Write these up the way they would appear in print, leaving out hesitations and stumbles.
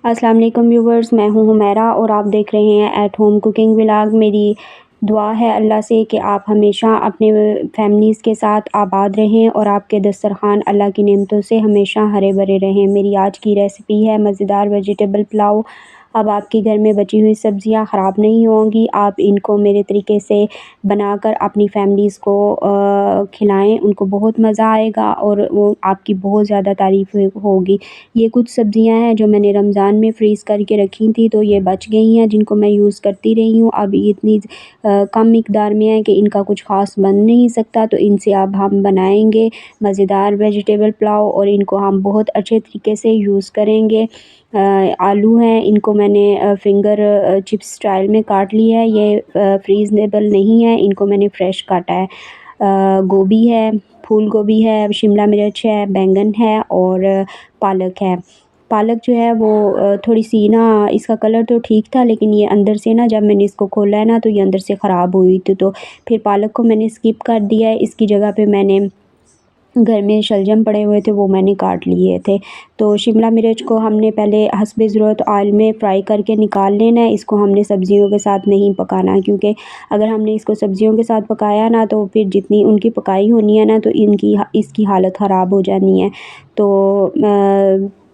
अस्सलाम वालेकुम व्यूवर्स, मैं हूँ हुमैरा और आप देख रहे हैं एट होम कुकिंग व्लॉग। मेरी दुआ है अल्लाह से कि आप हमेशा अपने फैमिलीज़ के साथ आबाद रहें और आपके दस्तरखान अल्लाह की नेमतों से हमेशा हरे भरे रहें। मेरी आज की रेसिपी है मज़ेदार वेजिटेबल पुलाव। अब आपके घर में बची हुई सब्ज़ियाँ ख़राब नहीं होंगी। आप इनको मेरे तरीके से बनाकर अपनी फैमिलीज़ को खिलाएँ, उनको बहुत मज़ा आएगा और वो आपकी बहुत ज़्यादा तारीफ़ होगी। ये कुछ सब्ज़ियाँ हैं जो मैंने रमज़ान में फ्रीज़ करके रखी थी, तो ये बच गई हैं जिनको मैं यूज़ करती रही हूँ। अब ये इतनी कम मिक़दार में है कि इनका कुछ ख़ास बन नहीं सकता, तो इनसे अब हम बनाएँगे मज़ेदार वेजिटेबल पुलाव और इनको हम बहुत अच्छे तरीके से यूज़ करेंगे। आलू हैं, इनको मैंने फिंगर चिप्स स्टाइल में काट लिया है। ये फ्रीज़नेबल नहीं है, इनको मैंने फ्रेश काटा है। गोभी है, फूल गोभी है, शिमला मिर्च है, बैंगन है और पालक है। पालक जो है वो थोड़ी-सी ना, इसका कलर तो ठीक था, लेकिन ये अंदर से ना, जब मैंने इसको खोला है ना, तो ये अंदर से ख़राब हुई थी, तो फिर पालक को मैंने स्किप कर दिया है। इसकी जगह पे मैंने घर में शलजम पड़े हुए थे, वो मैंने काट लिए थे। तो शिमला मिर्च को हमने पहले हस्बे ज़रूरत ऑयल में फ्राई करके निकाल लेना है। इसको हमने सब्ज़ियों के साथ नहीं पकाना, क्योंकि अगर हमने इसको सब्ज़ियों के साथ पकाया ना, तो फिर जितनी उनकी पकाई होनी है ना, तो इसकी हालत ख़राब हो जानी है। तो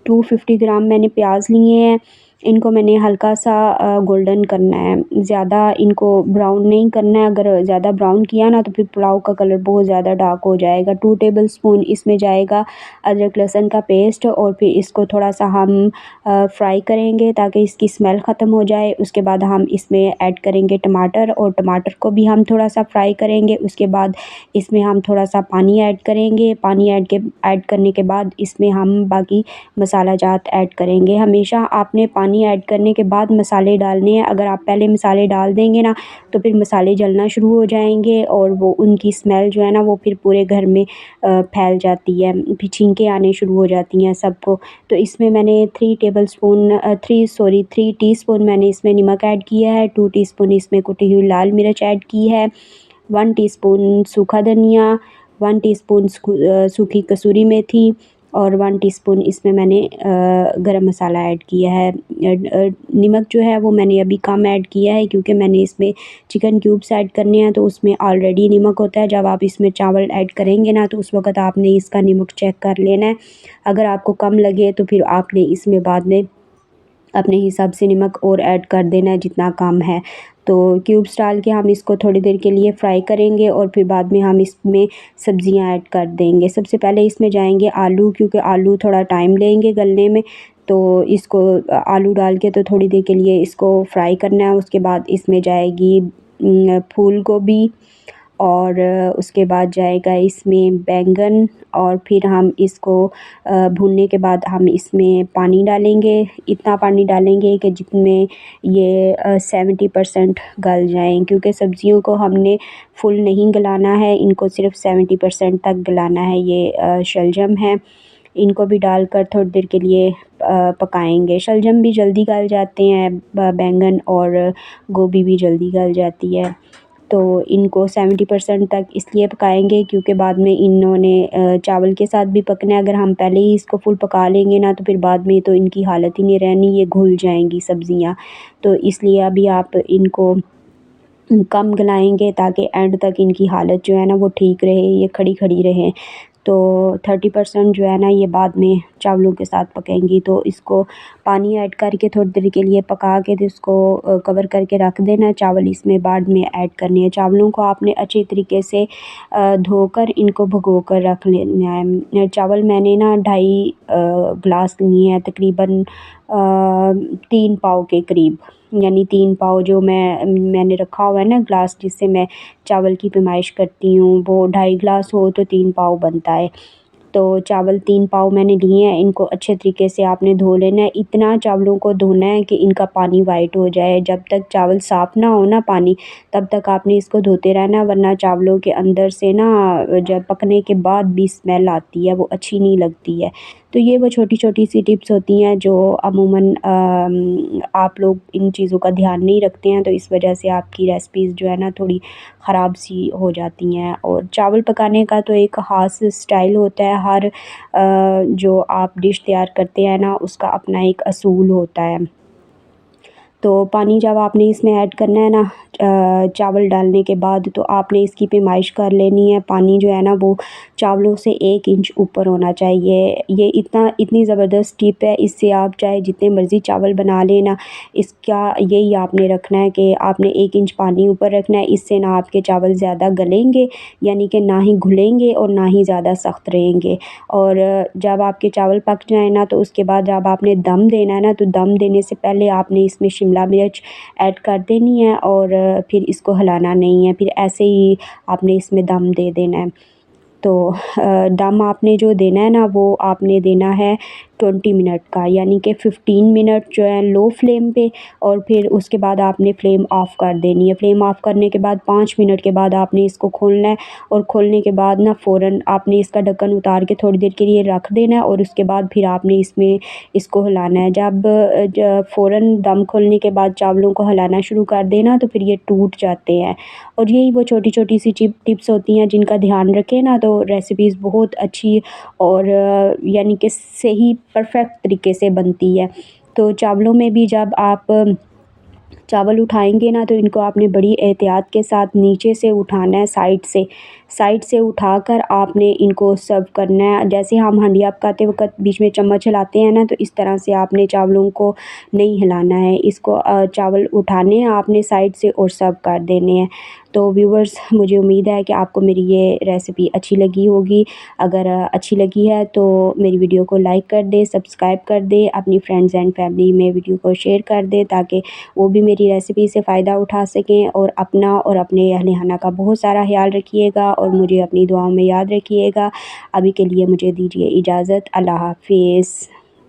250 ग्राम मैंने प्याज लिए हैं। इनको मैंने हल्का सा गोल्डन करना है, ज़्यादा इनको ब्राउन नहीं करना है। अगर ज़्यादा ब्राउन किया ना, तो फिर पुलाव का कलर बहुत ज़्यादा डार्क हो जाएगा। 2 टेबलस्पून इसमें जाएगा अदरक लहसुन का पेस्ट और फिर इसको थोड़ा सा हम फ्राई करेंगे ताकि इसकी स्मेल ख़त्म हो जाए। उसके बाद हम इसमें ऐड करेंगे टमाटर और टमाटर को भी हम थोड़ा सा फ्राई करेंगे। उसके बाद इसमें हम थोड़ा सा पानी ऐड करेंगे। पानी ऐड करने के बाद इसमें हम बाकी मसाला जात ऐड करेंगे। हमेशा आपने पानी ऐड करने के बाद मसाले डालने हैं। अगर आप पहले मसाले डाल देंगे ना, तो फिर मसाले जलना शुरू हो जाएंगे और वो उनकी स्मेल जो है ना, वो फिर पूरे घर में फैल जाती है, फिर छींकें आने शुरू हो जाती हैं सबको। तो इसमें मैंने 3 टीस्पून मैंने इसमें नमक ऐड किया है। 2 टीस्पून इसमें कुटी हुई लाल मिर्च ऐड की है। 1 टीस्पून सूखा धनिया, 1 टीस्पून सूखी कसूरी मेथी और 1 टीस्पून इसमें मैंने गरम मसाला ऐड किया है। नमक जो है वो मैंने अभी कम ऐड किया है, क्योंकि मैंने इसमें चिकन क्यूब्स ऐड करने हैं, तो उसमें ऑलरेडी नमक होता है। जब आप इसमें चावल ऐड करेंगे ना, तो उस वक़्त आपने इसका नमक चेक कर लेना है। अगर आपको कम लगे तो फिर आपने इसमें बाद में अपने हिसाब से नमक और ऐड कर देना है जितना कम है। तो क्यूब्स डाल के हम इसको थोड़ी देर के लिए फ्राई करेंगे और फिर बाद में हम इसमें सब्ज़ियां ऐड कर देंगे। सबसे पहले इसमें जाएंगे आलू, क्योंकि आलू थोड़ा टाइम लेंगे गलने में। तो इसको आलू डाल के तो थोड़ी देर के लिए इसको फ्राई करना है। उसके बाद इसमें जाएगी फूल गोभी और उसके बाद जाएगा इसमें बैंगन और फिर हम इसको भूनने के बाद हम इसमें पानी डालेंगे। इतना पानी डालेंगे कि जितने ये 70% गल जाएँ, क्योंकि सब्ज़ियों को हमने फुल नहीं गलाना है, इनको सिर्फ़ 70% तक गलाना है। ये शलजम है, इनको भी डालकर थोड़ी देर के लिए पकाएँगे। शलजम भी जल्दी गल जाते हैं, बैंगन और गोभी भी जल्दी गल जाती है। तो इनको 70% तक इसलिए पकाएंगे क्योंकि बाद में इन्होंने चावल के साथ भी पकना है। अगर हम पहले ही इसको फुल पका लेंगे ना, तो फिर बाद में तो इनकी हालत ही नहीं रहनी, ये घुल जाएंगी सब्ज़ियाँ। तो इसलिए अभी आप इनको कम गलाएंगे ताकि एंड तक इनकी हालत जो है ना, वो ठीक रहे, ये खड़ी खड़ी रहें। तो 30% जो है ना, ये बाद में चावलों के साथ पकेंगी। तो इसको पानी ऐड करके थोड़ी देर के लिए पका के, तो इसको कवर करके रख देना। चावल इसमें बाद में ऐड करने हैं। चावलों को आपने अच्छे तरीके से धोकर इनको भिगो कर रख लेना है। चावल मैंने ना 2.5 गिलास लिए हैं, तकरीबन 3 पाव के करीब, यानी 3 पाव जो मैंने रखा हुआ है ना ग्लास, जिससे मैं चावल की पैमाइश करती हूँ, वो 2.5 गिलास हो तो 3 पाव बनता है। तो चावल 3 पाव मैंने लिए हैं। इनको अच्छे तरीके से आपने धो लेना है। इतना चावलों को धोना है कि इनका पानी वाइट हो जाए। जब तक चावल साफ़ ना हो ना पानी, तब तक आपने इसको धोते रहना, वरना चावलों के अंदर से ना, जब पकने के बाद भी स्मेल आती है, वो अच्छी नहीं लगती है। तो ये वो छोटी-छोटी सी टिप्स होती हैं जो अमूमन आप लोग इन चीज़ों का ध्यान नहीं रखते हैं, तो इस वजह से आपकी रेसिपीज़ जो है ना थोड़ी ख़राब सी हो जाती हैं। और चावल पकाने का तो एक ख़ास स्टाइल होता है, हर जो आप डिश तैयार करते हैं ना उसका अपना एक असूल होता है। तो पानी जब आपने इसमें ऐड करना है ना चावल डालने के बाद, तो आपने इसकी पैमाइश कर लेनी है। पानी जो है ना वो चावलों से 1 इंच ऊपर होना चाहिए। ये इतनी ज़बरदस्त टिप है, इससे आप चाहे जितने मर्ज़ी चावल बना लें ना, इसका यही आपने रखना है कि आपने 1 इंच पानी ऊपर रखना है। इससे ना आपके चावल ज़्यादा गलेंगे, यानी कि ना ही घुलेंगे और ना ही ज़्यादा सख्त रहेंगे। और जब आपके चावल पक जाएँ ना, तो उसके बाद जब आपने दम देना है ना, तो दम देने से पहले आपने इसमें शिमला मिर्च ऐड कर देनी है और फिर इसको हिलाना नहीं है, फिर ऐसे ही आपने इसमें दम दे देना है। तो दम आपने जो देना है ना वो आपने देना है 20 मिनट का, यानी कि 15 मिनट जो है लो फ्लेम पे, और फिर उसके बाद आपने फ्लेम ऑफ़ कर देनी है। फ्लेम ऑफ़ करने के बाद 5 मिनट के बाद आपने इसको खोलना है, और खोलने के बाद ना फ़ौरन आपने इसका ढक्कन उतार के थोड़ी देर के लिए रख देना है, और उसके बाद फिर आपने इसको हिलाना है। जब फ़ौरन दम खोलने के बाद चावलों को हिलाना शुरू कर देना, तो फिर ये टूट जाते हैं। और यही वो छोटी-छोटी सी टिप्स होती हैं जिनका ध्यान रखें ना, तो रेसिपीज़ बहुत अच्छी और यानी कि सही परफ़ेक्ट तरीके से बनती है। तो चावलों में भी जब आप चावल उठाएँगे ना, तो इनको आपने बड़ी एहतियात के साथ नीचे से उठाना है, साइड से उठाकर आपने इनको सर्व करना है। जैसे हम हंडिया पकाते वक़्त बीच में चम्मच हिलाते हैं ना, तो इस तरह से आपने चावलों को नहीं हिलाना है। इसको चावल उठाने हैं आपने साइड से और सर्व कर देने हैं। तो व्यूअर्स, मुझे उम्मीद है कि आपको मेरी ये रेसिपी अच्छी लगी होगी। अगर अच्छी लगी है तो मेरी वीडियो को लाइक कर दें, सब्सक्राइब कर दें, अपनी फ्रेंड्स एंड फैमिली में वीडियो को शेयर कर दें, ताकि वो भी मेरी रेसिपी से फ़ायदा उठा सकें। और अपना और अपने अहल खाना का बहुत सारा ख़याल रखिएगा और मुझे अपनी दुआओं में याद रखिएगा। अभी के लिए मुझे दीजिए इजाज़त। अल्लाह हाफ़िज़।